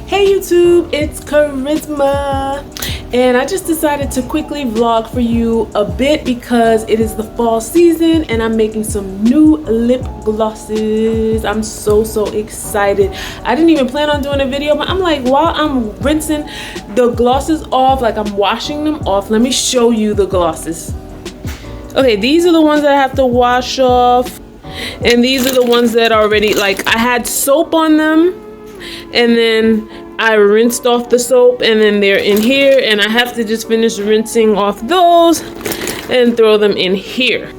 Hey YouTube, it's Kharyzma, and I just decided to quickly vlog for you a bit because it is the fall season and I'm making some new lip glosses. I'm so excited. I didn't even plan on doing a video, but I'm like, while I'm rinsing the glosses off, like I'm washing them off, let me show you the glosses. Okay, these are the ones that I have to wash off, and these are the ones that already, like, I had soap on them and then I rinsed off the soap and then they're in here, and I have to just finish rinsing off those and throw them in here.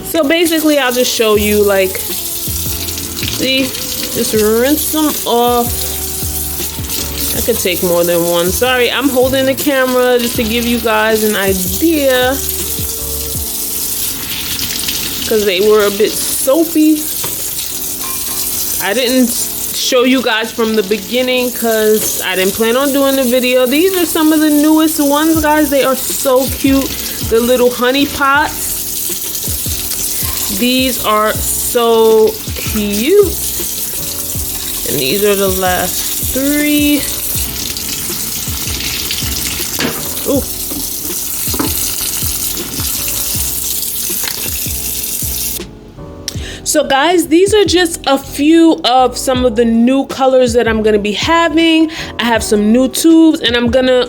So basically I'll just show you, like, see, just rinse them off. I could take more than one. Sorry, I'm holding the camera just to give you guys an idea because they were a bit soapy. I didn't show you guys from the beginning because I didn't plan on doing the video. These are some of the newest ones, guys. They are so cute. The little honey pots. These are so cute. And these are the last three. Ooh. So guys, these are just a few of some of the new colors that I'm gonna be having. I have some new tubes, and I'm gonna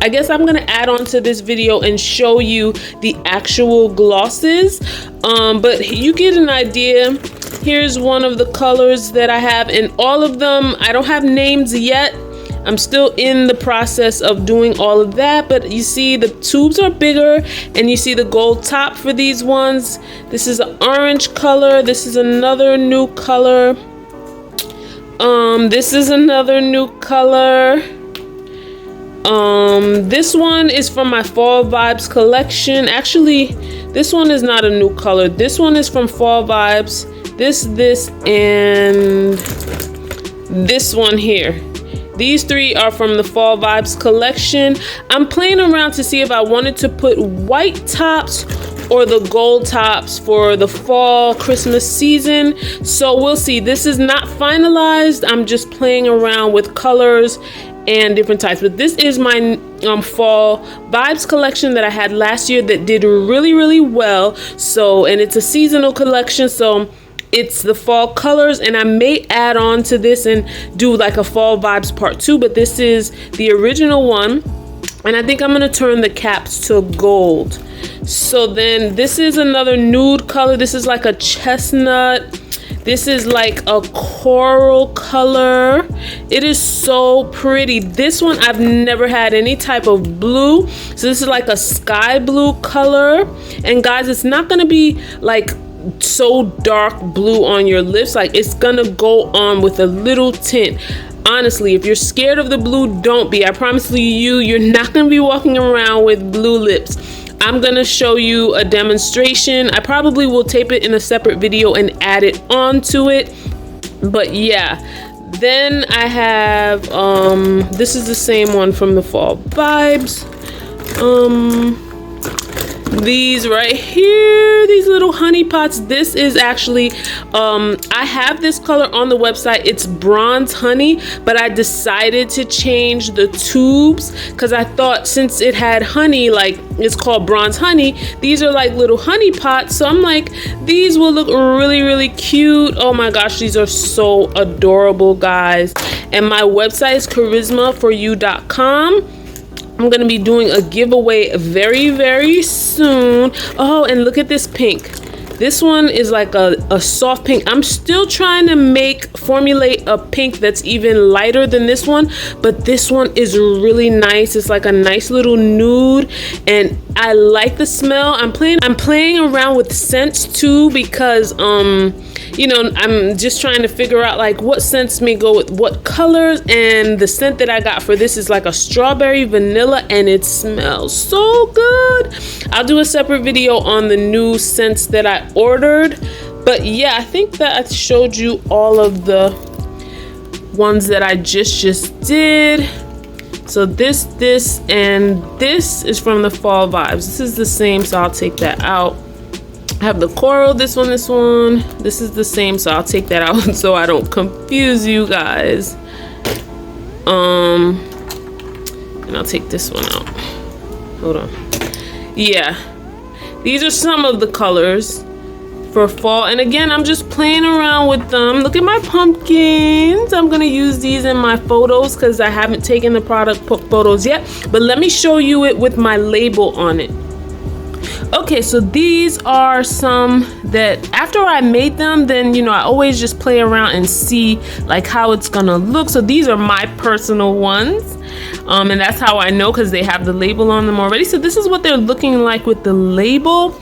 I guess I'm gonna add on to this video and show you the actual glosses, but you get an idea. Here's one of the colors that I have, and all of them, I don't have names yet. I'm still in the process of doing all of that, but you see the tubes are bigger, and you see the gold top for these ones. This is an orange color. This is another new color. This is another new color. This one is from my Fall Vibes collection. Actually, this one is not a new color. This one is from Fall Vibes. This, and this one here. These three are from the Fall Vibes collection. I'm playing around to see if I wanted to put white tops or the gold tops for the fall Christmas season. So we'll see. This is not finalized. I'm just playing around with colors and different types. But this is my Fall Vibes collection that I had last year that did really well. So, and it's a seasonal collection. So it's the fall colors, and I may add on to this and do like a Fall Vibes part 2, but this is the original one, and I think I'm gonna turn the caps to gold. So then this is another nude color. This is like a chestnut. This is like a coral color. It is so pretty. This one, I've never had any type of blue, so this is like a sky blue color. And guys, it's not gonna be like so dark blue on your lips. Like, it's gonna go on with a little tint. Honestly, if you're scared of the blue, don't be. I promise you're not gonna be walking around with blue lips. I'm gonna show you a demonstration. I probably will tape it in a separate video and add it onto it, but yeah. Then I have this is the same one from the Fall Vibes. These right here, these little honey pots. This is actually I have this color on the website. It's bronze honey, but I decided to change the tubes because I thought since it had honey, like, it's called bronze honey, these are like little honey pots. So I'm like, these will look really cute. Oh my gosh, these are so adorable, guys. And my website is Kharyzma4u.com. I'm gonna be doing a giveaway very soon. Oh, and look at this pink. This one is like a soft pink. I'm still trying to formulate a pink that's even lighter than this one, but this one is really nice. It's like a nice little nude, and I like the smell. I'm playing around with scents too because you know, I'm just trying to figure out like what scents may go with what colors, and the scent that I got for this is like a strawberry vanilla, and it smells so good. I'll do a separate video on the new scents that I ordered, but yeah, I think that I showed you all of the ones that I just did. So this, and this is from the Fall Vibes. This is the same, so I'll take that out. I have the coral, this one. This is the same, so I'll take that out so I don't confuse you guys. And I'll take this one out. Hold on. Yeah, these are some of the colors for fall, and again, I'm just playing around with them. Look at my pumpkins. I'm gonna use these in my photos because I haven't taken the product photos yet, but let me show you it with my label on it. Okay, so these are some that after I made them, then you know, I always just play around and see like how it's gonna look. So these are my personal ones, and that's how I know because they have the label on them already. So this is what they're looking like with the label.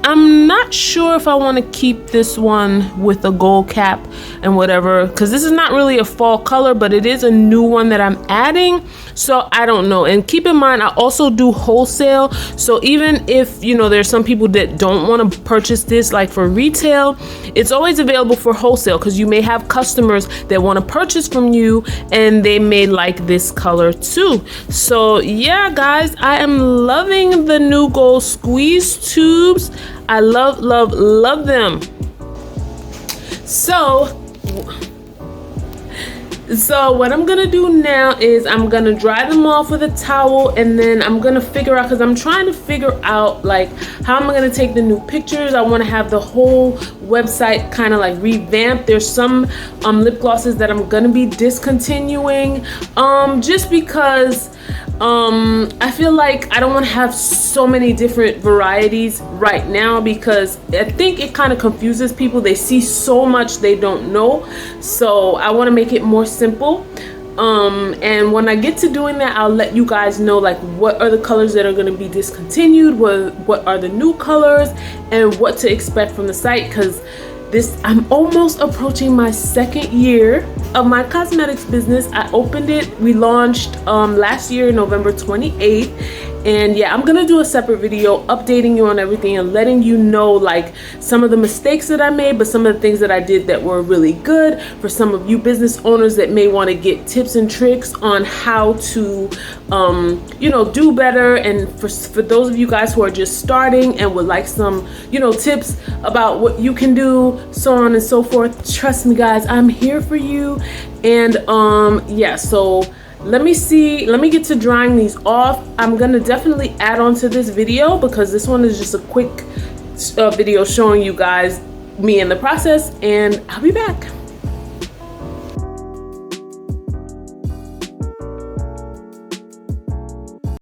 I'm not sure if I want to keep this one with a gold cap and whatever, because this is not really a fall color, but it is a new one that I'm adding, so I don't know. And keep in mind, I also do wholesale, so even if, you know, there's some people that don't want to purchase this like for retail, it's always available for wholesale, because you may have customers that want to purchase from you and they may like this color too. So yeah, guys, I am loving the new gold squeeze tubes. I love, love, love them. So what I'm gonna do now is I'm gonna dry them off with a towel, and then I'm gonna figure out, because I'm trying to figure out like how am I gonna take the new pictures. I want to have the whole website kind of like revamped. There's some lip glosses that I'm gonna be discontinuing, just because I feel like I don't want to have so many different varieties right now, because I think it kind of confuses people. They see so much they don't know, so I want to make it more simple. And when I get to doing that, I'll let you guys know like what are the colors that are going to be discontinued, what are the new colors, and what to expect from the site, because I'm almost approaching my 2nd year of my cosmetics business. I opened it, we launched last year, November 28th. And yeah, I'm gonna do a separate video updating you on everything and letting you know like some of the mistakes that I made, but some of the things that I did that were really good for some of you business owners that may want to get tips and tricks on how to you know, do better. And for those of you guys who are just starting and would like some, you know, tips about what you can do, so on and so forth, trust me guys, I'm here for you. And yeah, so let me get to drying these off. I'm gonna definitely add on to this video, because this one is just a quick video showing you guys me in the process, and I'll be back.